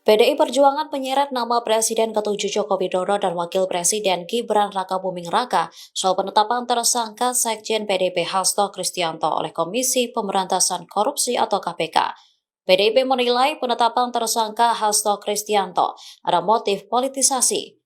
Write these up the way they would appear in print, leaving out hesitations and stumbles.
PDI Perjuangan menyeret nama Presiden ke-7 Joko Widodo dan Wakil Presiden Gibran Rakabuming Raka soal penetapan tersangka Sekjen PDIP Hasto Kristianto oleh Komisi Pemberantasan Korupsi atau KPK. PDIP menilai penetapan tersangka Hasto Kristianto ada motif politisasi.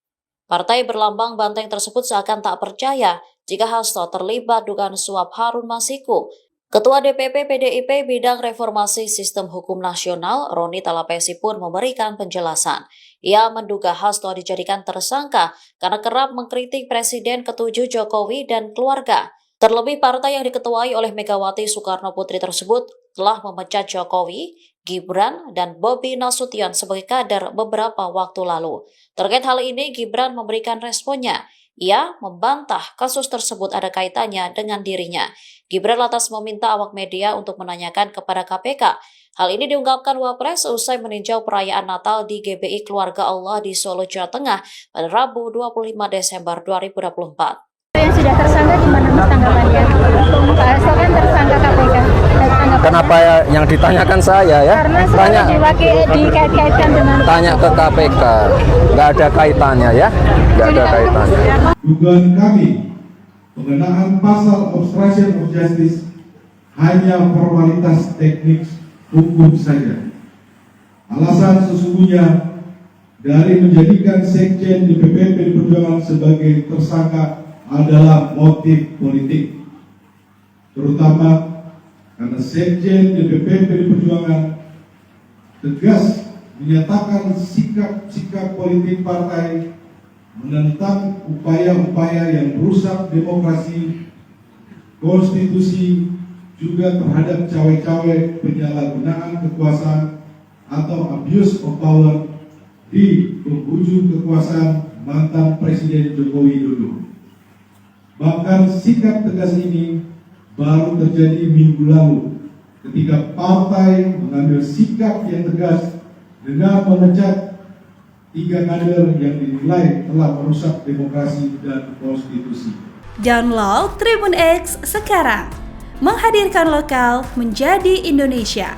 Partai berlambang banteng tersebut seakan tak percaya jika Hasto terlibat dugaan suap Harun Masiku. Ketua DPP PDIP Bidang Reformasi Sistem Hukum Nasional, Roni Talapesi pun memberikan penjelasan. Ia menduga Hasto dijadikan tersangka karena kerap mengkritik Presiden ke-7 Jokowi dan keluarga. Terlebih partai yang diketuai oleh Megawati Soekarno Putri tersebut telah memecat Jokowi, Gibran, dan Bobi Nasution sebagai kader beberapa waktu lalu. Terkait hal ini, Gibran memberikan responnya. Ia membantah kasus tersebut ada kaitannya dengan dirinya. Gibran lantas meminta awak media untuk menanyakan kepada KPK. Hal ini diungkapkan Wapres usai meninjau perayaan Natal di GBI Keluarga Allah di Solo, Jawa Tengah pada Rabu 25 Desember 2024. Yang sudah tersangka gimana Mas tanggapannya? Pak Hasto kan tersangka KPK. Kenapa yang ditanyakan saya ya? Karena selalu dikait-kaitkan dengan tanya ke KPK, nggak ada kaitannya ya, nggak ada kaitannya. Dugaan kami pengenaan pasal obstruction of justice hanya formalitas teknik hukum saja. Alasan sesungguhnya dari menjadikan Sekjen DPP PDI Perjuangan sebagai tersangka adalah motif politik, terutama karena Sekjen DPP PDI Perjuangan tegas menyatakan sikap politik partai menentang upaya-upaya yang merusak demokrasi, konstitusi, juga terhadap cawe-cawe penyalahgunaan kekuasaan atau abuse of power di penghujung kekuasaan mantan Presiden Joko Widodo. Bahkan sikap tegas ini baru terjadi minggu lalu ketika partai mengambil sikap yang tegas dengan memecat 3 kader yang dinilai telah merusak demokrasi dan konstitusi. Download Tribun X sekarang, menghadirkan lokal menjadi Indonesia.